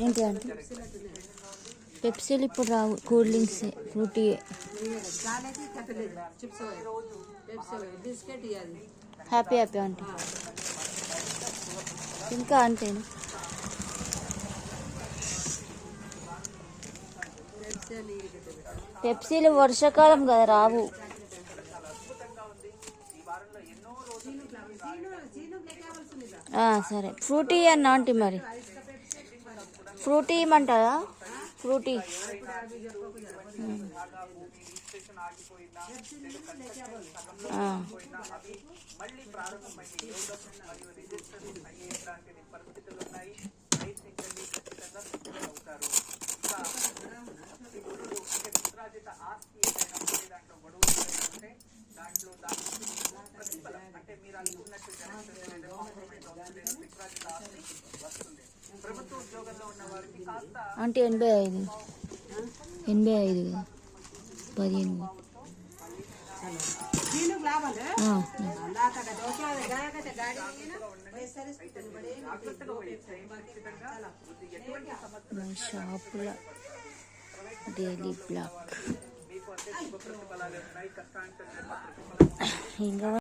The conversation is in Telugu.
ఏంటి అంటే పెప్సీలు ఇప్పుడు రావు, cool drinks Frooti. Happy happy అంటే ఇంకా అంతేనా? పెప్సీలు వర్షాకాలం కదా రావు. సరే ఫ్రూటీ అన్న ఆంటీ, మరి ఫ్రూటీ ఇమ్మంటారా? ఫ్రూటీ అంటే 85 కదా, 15. షాపుల డైలీ బ్లాక్ ఇంకా